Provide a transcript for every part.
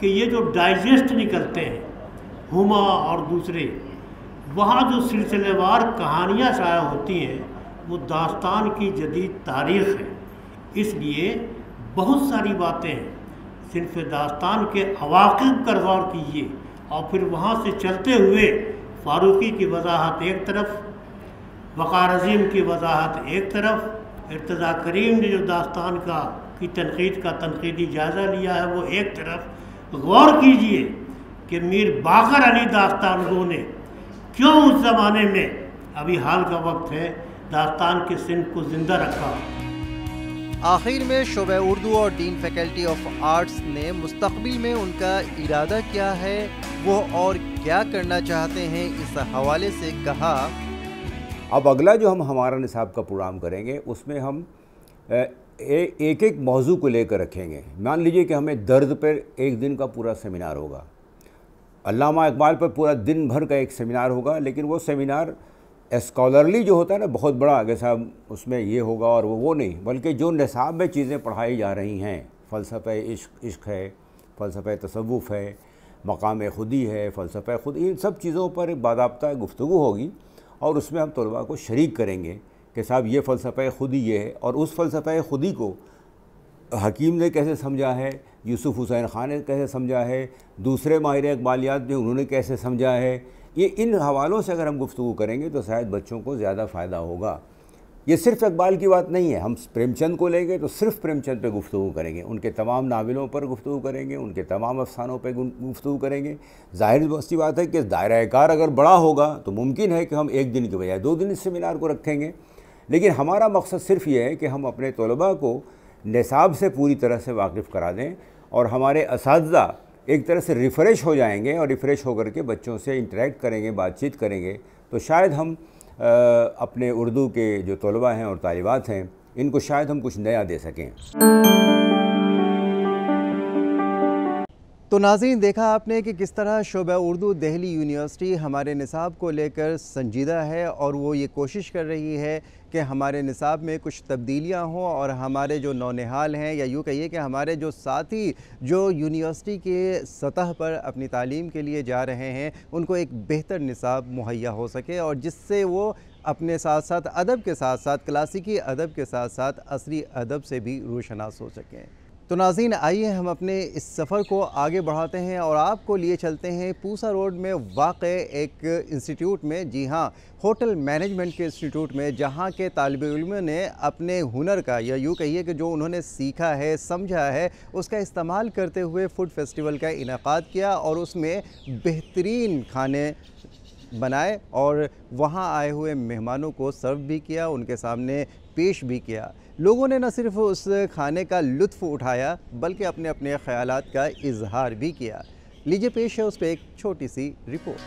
کہ یہ جو ڈائجسٹ نکلتے ہیں ہما اور دوسرے، وہاں جو سلسلے وار کہانیاں شائع ہوتی ہیں وہ داستان کی جدید تاریخ ہے. اس لیے بہت ساری باتیں ہیں. صرف داستان کے عواقب پر غور کیجیے اور پھر وہاں سے چلتے ہوئے فاروقی کی وضاحت ایک طرف، وقار عظیم کی وضاحت ایک طرف، ارتضیٰ کریم نے جو داستان کی تنقید کا تنقیدی جائزہ لیا ہے وہ ایک طرف. غور کیجئے کہ میر باقر علی داستان گو نے کیوں اس زمانے میں، ابھی حال کا وقت ہے، داستان کے صنف کو زندہ رکھا. آخر میں شعبہ اردو اور ڈین فیکلٹی آف آرٹس نے مستقبل میں ان کا ارادہ کیا ہے، وہ اور کیا کرنا چاہتے ہیں، اس حوالے سے کہا. اب اگلا جو ہمارا نصاب کا پروگرام کریں گے اس میں ہم ایک ایک موضوع کو لے کر رکھیں گے. مان لیجئے کہ ہمیں درد پر ایک دن کا پورا سیمینار ہوگا، علامہ اقبال پر پورا دن بھر کا ایک سیمینار ہوگا، لیکن وہ سیمینار اسکالرلی جو ہوتا ہے نا بہت بڑا کہ صاحب اس میں یہ ہوگا اور وہ نہیں، بلکہ جو نصاب میں چیزیں پڑھائی جا رہی ہیں، فلسفہ عشق ہے، فلسفہ تصوف ہے، مقام خودی ہے، فلسفہ خود، ان سب چیزوں پر باضابطہ گفتگو ہوگی اور اس میں ہم طلباء کو شریک کریں گے کہ صاحب یہ فلسفہ خودی یہ ہے، اور اس فلسفہ خودی کو حکیم نے کیسے سمجھا ہے، یوسف حسین خان نے کیسے سمجھا ہے، دوسرے ماہر اقبالیات نے انہوں نے کیسے سمجھا ہے. یہ ان حوالوں سے اگر ہم گفتگو کریں گے تو شاید بچوں کو زیادہ فائدہ ہوگا. یہ صرف اقبال کی بات نہیں ہے. ہم پریم چند کو لیں گے تو صرف پریم چند پہ گفتگو کریں گے، ان کے تمام ناولوں پر گفتگو کریں گے، ان کے تمام افسانوں پہ گفتگو کریں گے. ظاہر سی بات ہے کہ دائرہ کار اگر بڑا ہوگا تو ممکن ہے کہ ہم ایک دن کے بجائے 2 دن اس سیمینار کو رکھیں گے، لیکن ہمارا مقصد صرف یہ ہے کہ ہم اپنے طلباء کو نصاب سے پوری طرح سے واقف کرا دیں اور ہمارے اساتذہ ایک طرح سے ریفریش ہو جائیں گے، اور ریفریش ہو کر کے بچوں سے انٹریکٹ کریں گے، بات چیت کریں گے، تو شاید ہم اپنے اردو کے جو طلباء ہیں اور طالبات ہیں ان کو شاید ہم کچھ نیا دے سکیں. تو ناظرین، دیکھا آپ نے کہ کس طرح شعبہ اردو دہلی یونیورسٹی ہمارے نصاب کو لے کر سنجیدہ ہے اور وہ یہ کوشش کر رہی ہے کہ ہمارے نصاب میں کچھ تبدیلیاں ہوں اور ہمارے جو نونہال ہیں، یا یوں کہیے کہ ہمارے جو ساتھی جو یونیورسٹی کے سطح پر اپنی تعلیم کے لیے جا رہے ہیں، ان کو ایک بہتر نصاب مہیا ہو سکے اور جس سے وہ اپنے ساتھ ساتھ ادب کے ساتھ ساتھ کلاسیکی ادب کے ساتھ ساتھ عصری ادب سے بھی روشناس ہو سکیں. تو ناظرین، آئیے ہم اپنے اس سفر کو آگے بڑھاتے ہیں اور آپ کو لیے چلتے ہیں پوسا روڈ میں واقع ایک انسٹیٹیوٹ میں، جی ہاں، ہوٹل مینجمنٹ کے انسٹیٹیوٹ میں، جہاں کے طالب علموں نے اپنے ہنر کا، یا یوں کہیے کہ جو انہوں نے سیکھا ہے، سمجھا ہے، اس کا استعمال کرتے ہوئے فوڈ فیسٹیول کا انعقاد کیا اور اس میں بہترین کھانے بنائے اور وہاں آئے ہوئے مہمانوں کو سرو بھی کیا، ان کے سامنے پیش بھی کیا. لوگوں نے نہ صرف اس کھانے کا لطف اٹھایا بلکہ اپنے اپنے خیالات کا اظہار بھی کیا. لیجیے پیش ہے اس پہ ایک چھوٹی سی رپورٹ.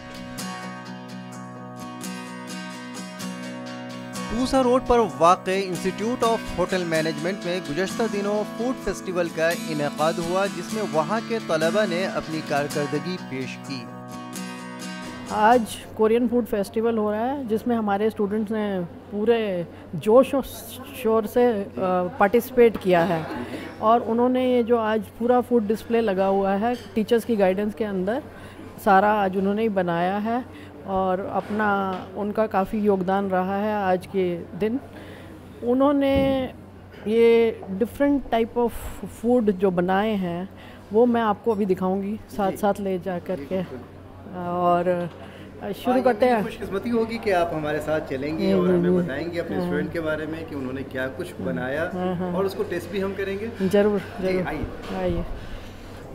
پوسا روڈ پر واقع انسٹیٹیوٹ آف ہوٹل مینجمنٹ میں گزشتہ دنوں فوڈ فیسٹیول کا انعقاد ہوا، جس میں وہاں کے طلباء نے اپنی کارکردگی پیش کی. آج کورین فوڈ فیسٹیول ہو رہا ہے جس میں ہمارے اسٹوڈنٹس نے پورے جوش و شور سے پارٹیسپیٹ کیا ہے، اور انہوں نے یہ جو آج پورا فوڈ ڈسپلے لگا ہوا ہے ٹیچرز کی گائیڈنس کے اندر، سارا آج انہوں نے ہی بنایا ہے اور اپنا ان کا کافی یوگدان رہا ہے. آج کے دن انہوں نے یہ ڈفرینٹ ٹائپ آف فوڈ جو بنائے ہیں وہ میں آپ کو ابھی دکھاؤں گی ساتھ ساتھ لے جا کر کے، اور شروع کرتے ہیں. خوش قسمتی ہوگی کہ آپ ہمارے ساتھ چلیں گی اور ہمیں بتائیں گے اپنے اسٹوڈنٹ کے بارے میں کہ انہوں نے کیا کچھ بنایا اور اس کو ٹیسٹ بھی ہم کریں گے. ضرور ضرور آئیے.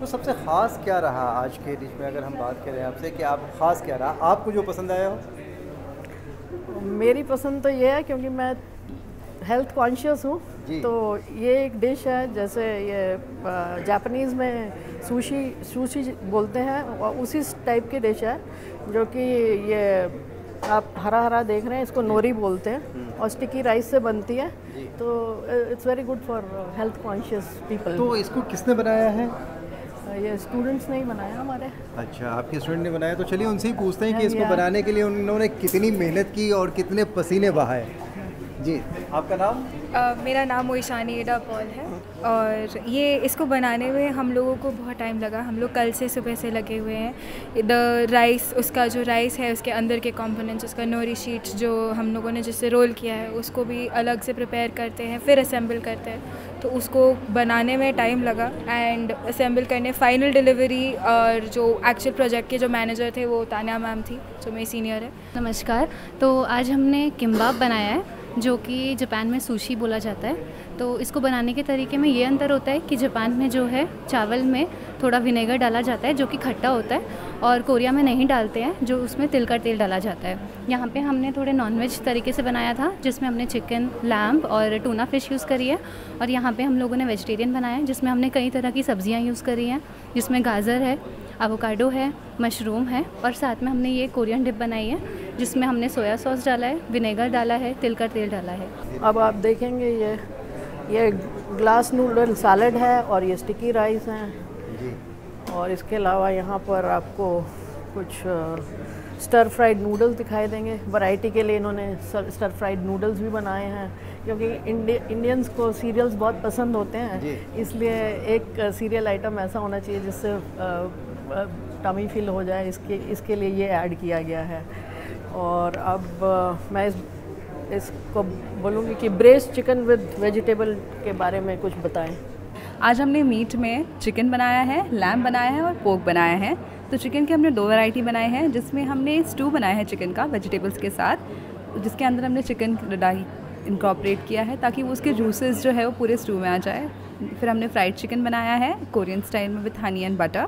تو سب سے خاص کیا رہا آج کے ڈش میں، اگر ہم بات کریں آپ سے کہ آپ خاص کیا رہا آپ کو جو پسند آیا ہو؟ میری پسند تو یہ ہے کیونکہ میں ہیلتھ کانشیس ہوں، تو یہ ایک ڈش ہے جیسے یہ جاپنیز میں سوشی بولتے ہیں، اسی ٹائپ کی ڈش ہے جو کہ یہ آپ ہرا ہرا دیکھ رہے ہیں، اس کو نوری بولتے ہیں اور اسٹکی رائس سے بنتی ہے، تو it's very good for health conscious people. تو اس کو کس نے بنایا ہے؟ یہ اسٹوڈنٹس نے ہی بنایا ہمارے. اچھا، آپ کے اسٹوڈنٹ نے بنایا. تو چلیے ان سے ہی پوچھتے ہیں کہ اس کو بنانے کے لیے انہوں نے کتنی محنت کی اور کتنے پسینے بہائے. جی، آپ کا نام؟ میرا نام موئشانی ایڈا پال ہے اور یہ اس کو بنانے میں ہم لوگوں کو بہت ٹائم لگا. ہم لوگ کل سے صبح سے لگے ہوئے ہیں. رائس اس کا جو رائس ہے اس کے اندر کے کمپوننٹس, اس کا نوری شیٹ جو ہم لوگوں نے جس سے رول کیا ہے اس کو بھی الگ سے پریپیئر کرتے ہیں, پھر اسمبل کرتے ہیں. تو اس کو بنانے میں ٹائم لگا اینڈ اسمبل کرنے فائنل ڈیلیوری. اور جو ایکچوئل پروجیکٹ کے جو مینیجر تھے وہ تانیہ میم تھی جو میری سینئر ہے. نمسکار. تو آج ہم نے کمباب بنایا ہے جو کہ جاپان میں سوشی بولا جاتا ہے. تو اس کو بنانے کے طریقے میں یہ انتر ہوتا ہے کہ جاپان میں جو ہے چاول میں تھوڑا ونیگر ڈالا جاتا ہے جو کہ کھٹا ہوتا ہے, اور کوریا میں نہیں ڈالتے ہیں جو اس میں تل کا تیل ڈالا جاتا ہے. یہاں پہ ہم نے تھوڑے نان ویج طریقے سے بنایا تھا جس میں ہم نے چکن, لیمب اور ٹونا فش یوز کری ہے. اور یہاں پہ ہم لوگوں نے ویجیٹیرین بنایا ہے جس میں ہم نے کئی طرح کی سبزیاں یوز کری ہیں, جس میں گاجر ہے, ایووکاڈو ہے, مشروم ہے, اور ساتھ میں ہم نے یہ کورین ڈپ بنائی ہے جس میں ہم نے سویا سوس ڈالا ہے, ونیگر ڈالا ہے, تل کا تیل ڈالا ہے. اب آپ دیکھیں گے یہ گلاس نوڈل سیلڈ ہے اور یہ اسٹکی رائس ہیں. اور اس کے علاوہ یہاں پر آپ کو کچھ اسٹر فرائیڈ نوڈلز دکھائی دیں گے. ورائٹی کے لیے انہوں نے اسٹر فرائیڈ نوڈلز بھی بنائے ہیں کیونکہ انڈینز کو سیریلز بہت پسند ہوتے ہیں, اس لیے ایک سیریل آئٹم ایسا ہونا چاہیے جس سے ٹمی فل ہو جائے, اس کے لیے یہ ایڈ کیا گیا ہے. اور اب میں اس کو بولوں گی کہ بریسٹ چکن ود ویجیٹیبل کے بارے میں کچھ بتائیں. آج ہم نے میٹ میں چکن بنایا ہے, لیمب بنایا ہے اور پورک بنایا ہے. تو چکن کے ہم نے 2 ورائٹی بنائے ہیں جس میں ہم نے اسٹو بنایا ہے چکن کا ویجیٹیبلس کے ساتھ, جس کے اندر ہم نے چکن ڈائی انکارپوریٹ کیا ہے تاکہ وہ اس کے جوسز جو ہے وہ پورے اسٹو میں آ جائے. پھر ہم نے فرائیڈ چکن بنایا ہے کورین اسٹائل میں وتھ ہنی اینڈ بٹر.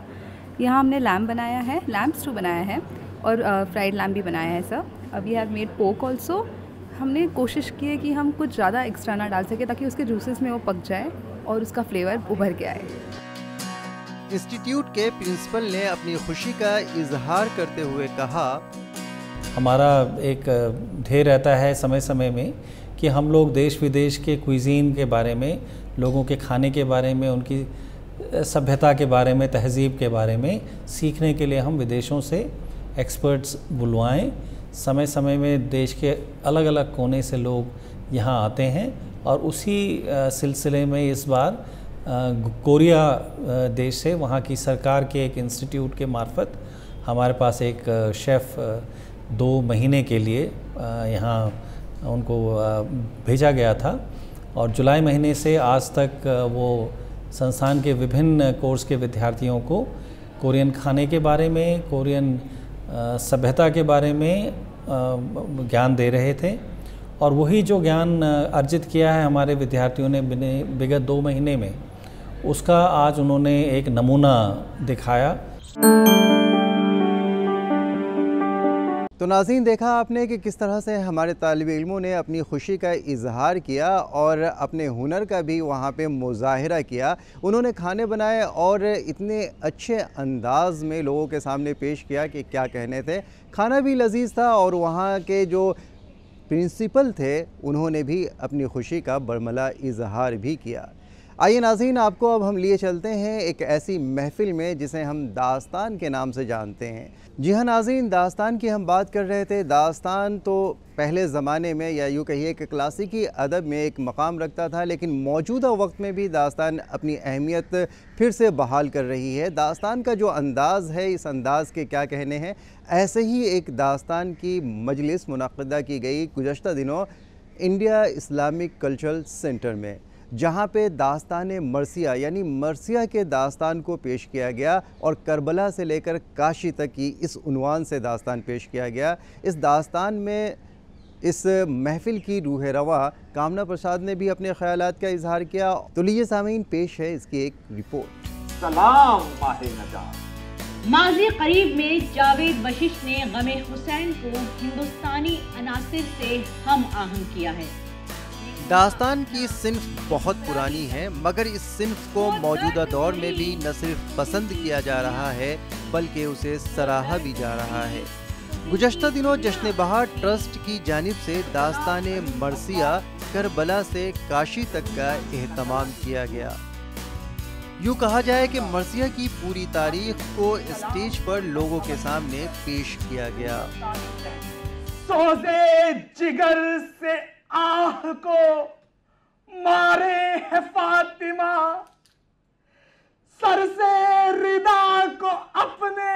یہاں ہم نے لیمب بنایا ہے, لیمب اسٹو بنایا ہے اور فرائیڈ لیمب بھی بنایا ہے سر. اب we have made pork also. ہم نے کوشش کی ہے کہ ہم کچھ زیادہ ایکسٹرا نہ ڈال سکیں تاکہ اس کے جوسز میں وہ پک جائے اور اس کا فلیور ابھر کے آئے. انسٹیٹیوٹ کے پرنسپل نے اپنی خوشی کا اظہار کرتے ہوئے کہا, ہمارا ایک دھیے رہتا ہے سمے سمے میں کہ ہم لوگ دیش ودیش کے کوئزین کے بارے میں, لوگوں کے کھانے کے بارے میں, ان کی سبھیتا کے بارے میں, تہذیب کے بارے میں سیکھنے کے لیے ہم ودیشوں سے ایکسپرٹس بلوائیں. سمے سمے میں دیش کے الگ الگ کونے سے لوگ یہاں آتے ہیں اور اسی سلسلے میں اس بار کوریا دیش سے وہاں کی سرکار کے ایک انسٹیٹیوٹ کے معرفت ہمارے پاس ایک شیف 2 مہینے کے لیے یہاں ان کو بھیجا گیا تھا. اور جولائی مہینے سے آج تک وہ سنستھان کے وبھن کورس کے ودیارتھیوں کو کورین کھانے کے بارے میں, کورین سبھیتا کے بارے میں گیان دے رہے تھے. اور وہی جو گیان ارجت کیا ہے ہمارے ودیارتھیوں نے بگت 2 مہینے میں, اس کا آج انہوں نے ایک نمونہ دکھایا. تو ناظرین, دیکھا آپ نے کہ کس طرح سے ہمارے طالب علموں نے اپنی خوشی کا اظہار کیا اور اپنے ہنر کا بھی وہاں پہ مظاہرہ کیا. انہوں نے کھانے بنائے اور اتنے اچھے انداز میں لوگوں کے سامنے پیش کیا کہ کیا کہنے تھے. کھانا بھی لذیذ تھا اور وہاں کے جو پرنسپل تھے انہوں نے بھی اپنی خوشی کا برملا اظہار بھی کیا. آئیے ناظرین, آپ کو اب ہم لیے چلتے ہیں ایک ایسی محفل میں جسے ہم داستان کے نام سے جانتے ہیں. جی ہاں ناظرین, داستان کی ہم بات کر رہے تھے. داستان تو پہلے زمانے میں یا یوں کہیے کہ کلاسیکی ادب میں ایک مقام رکھتا تھا, لیکن موجودہ وقت میں بھی داستان اپنی اہمیت پھر سے بحال کر رہی ہے. داستان کا جو انداز ہے, اس انداز کے کیا کہنے ہیں. ایسے ہی ایک داستان کی مجلس منعقدہ کی گئی گزشتہ دنوں انڈیا اسلامک کلچرل سینٹر میں, جہاں پہ داستان مرثیہ یعنی مرثیہ کے داستان کو پیش کیا گیا اور کربلا سے لے کر کاشی تک کی اس عنوان سے داستان پیش کیا گیا. اس داستان میں اس محفل کی روح رواں کامنا پرساد نے بھی اپنے خیالات کا اظہار کیا. تو لیجیے سامعین, پیش ہے اس کی ایک رپورٹ. سلام ماہ نجات. ماضی قریب میں جاوید بشش نے غم حسین کو ہندوستانی عناصر سے ہم آہنگ کیا ہے. داستان کی صنف بہت پرانی ہے, مگر اس صنف کو موجودہ دور میں بھی نہ صرف پسند کیا جا رہا ہے بلکہ اسے سراہا بھی جا رہا ہے. گزشتہ دنوں جشن بہار ٹرسٹ کی جانب سے داستان مرثیہ کربلا سے کاشی تک کا اہتمام کیا گیا. یوں کہا جائے کہ مرثیہ کی پوری تاریخ کو اسٹیج پر لوگوں کے سامنے پیش کیا گیا. سوزے جگر سے آہ کو مارے ہے فاطمہ سر سے ردا کو اپنے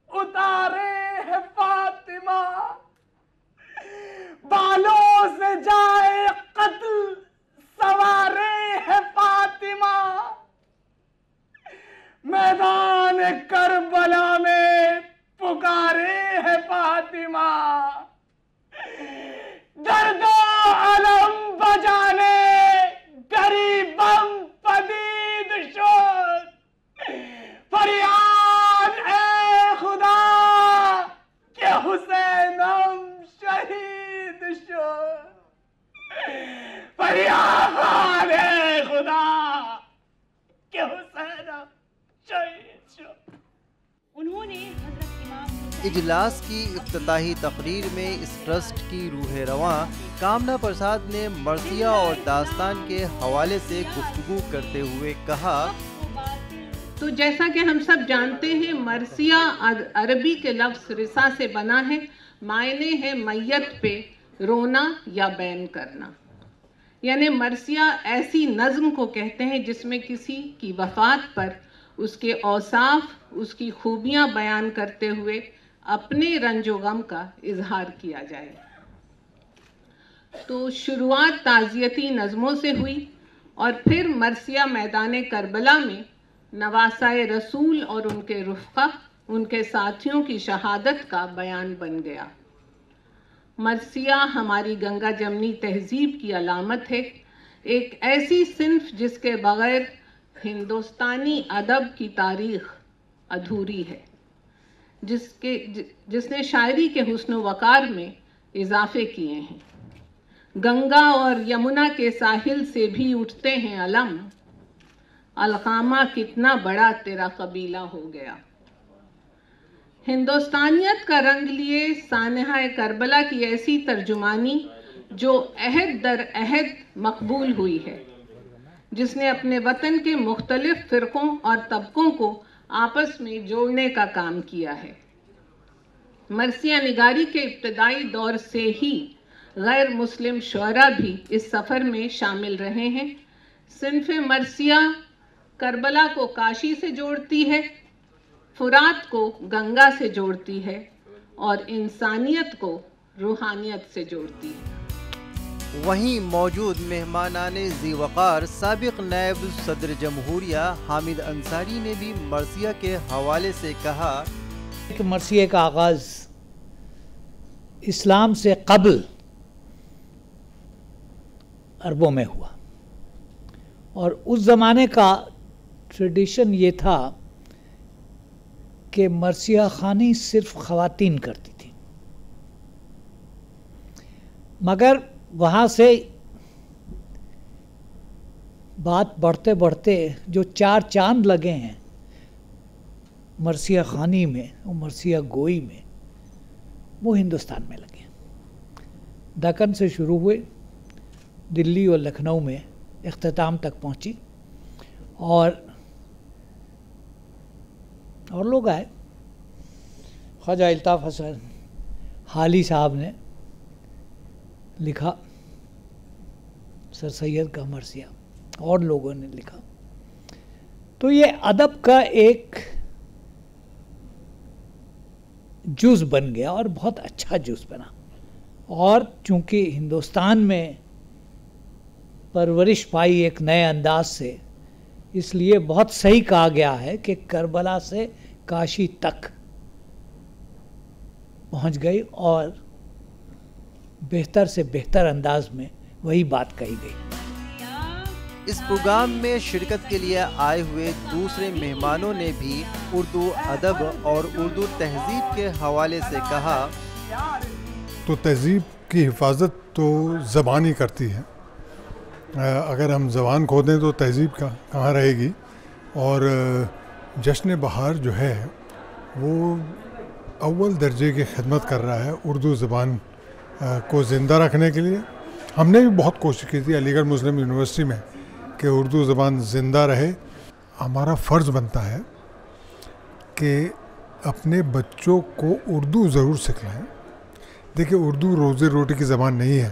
اتارے ہے فاطمہ بالوں سے جائے قتل سوارے ہے فاطمہ میدان کربلا میں پکارے ہے فاطمہ درد و علم بجانے غریبم پدید شد فریاد اے خدا کہ حسینم شہید شد فریاد اے خدا کہ حسینم شہید شد. انہوں نے حضرت امام اجلاس کی افتتاحی تقریر میں اس ٹرسٹ کی روح رواں کامنا پرساد نے مرثیہ اور داستان کے حوالے سے گفتگو کرتے ہوئے کہا تو جیسا کہ ہم سب جانتے ہیں مرثیہ عربی کے لفظ رثا سے بنا ہے، معنی ہے میت پہ رونا یا بیان کرنا. یعنی مرثیہ ایسی نظم کو کہتے ہیں جس میں کسی کی وفات پر اس کے اوصاف، اس کی خوبیاں بیان کرتے ہوئے اپنے رنج و غم کا اظہار کیا جائے. تو شروعات تعزیتی نظموں سے ہوئی اور پھر مرثیہ میدان کربلا میں نواسۂ رسول اور ان کے رفقا، ان کے ساتھیوں کی شہادت کا بیان بن گیا. مرثیہ ہماری گنگا جمنی تہذیب کی علامت ہے، ایک ایسی صنف جس کے بغیر ہندوستانی ادب کی تاریخ ادھوری ہے، جس نے شاعری کے حسن و وقار میں اضافے کیے ہیں. گنگا اور یمنا کے ساحل سے بھی اٹھتے ہیں علم، القامہ کتنا بڑا تیرا قبیلہ ہو گیا. ہندوستانیت کا رنگ لیے سانحہ کربلا کی ایسی ترجمانی جو عہد در عہد مقبول ہوئی ہے، جس نے اپنے وطن کے مختلف فرقوں اور طبقوں کو آپس میں جوڑنے کا کام کیا ہے. مرثیہ نگاری کے ابتدائی دور سے ہی غیر مسلم شعراء بھی اس سفر میں شامل رہے ہیں. صنف مرثیہ کربلا کو کاشی سے جوڑتی ہے، فرات کو گنگا سے جوڑتی ہے اور انسانیت کو روحانیت سے جوڑتی ہے. وہیں موجود مہمانان ذی وقار سابق نائب صدر جمہوریہ حامد انصاری نے بھی مرثیہ کے حوالے سے کہا کہ مرثیہ کا آغاز اسلام سے قبل عربوں میں ہوا، اور اس زمانے کا ٹریڈیشن یہ تھا کہ مرثیہ خوانی صرف خواتین کرتی تھیں. مگر وہاں سے بات بڑھتے بڑھتے جو 4 چاند لگے ہیں مرثیہ خوانی میں، مرثیہ گوئی میں، وہ ہندوستان میں لگے. دکن سے شروع ہوئے، دلی اور لکھنؤ میں اختتام تک پہنچی، اور لوگ آئے. خواجہ الطاف حسن حالی صاحب نے لکھا سر سید کا مرثیہ، اور لوگوں نے لکھا. تو یہ ادب کا ایک جز بن گیا، اور بہت اچھا جز بنا. اور چونکہ ہندوستان میں پرورش پائی ایک نئے انداز سے، اس لیے بہت صحیح کہا گیا ہے کہ کربلا سے کاشی تک پہنچ گئی، اور بہتر سے بہتر انداز میں وہی بات کہی گئی. اس پروگرام میں شرکت کے لیے آئے ہوئے دوسرے مہمانوں نے بھی اردو ادب اور اردو تہذیب کے حوالے سے کہا تو تہذیب کی حفاظت تو زبان ہی کرتی ہے. اگر ہم زبان کھو دیں تو تہذیب کہاں رہے گی. اور جشن بہار جو ہے وہ اول درجے کی خدمت کر رہا ہے اردو زبان کو زندہ رکھنے کے لیے. ہم نے بھی بہت کوشش کی تھی علی گڑھ مسلم یونیورسٹی میں کہ اردو زبان زندہ رہے. ہمارا فرض بنتا ہے کہ اپنے بچوں کو اردو ضرور سکھلائیں. دیکھیں، اردو روزی روٹی کی زبان نہیں ہے.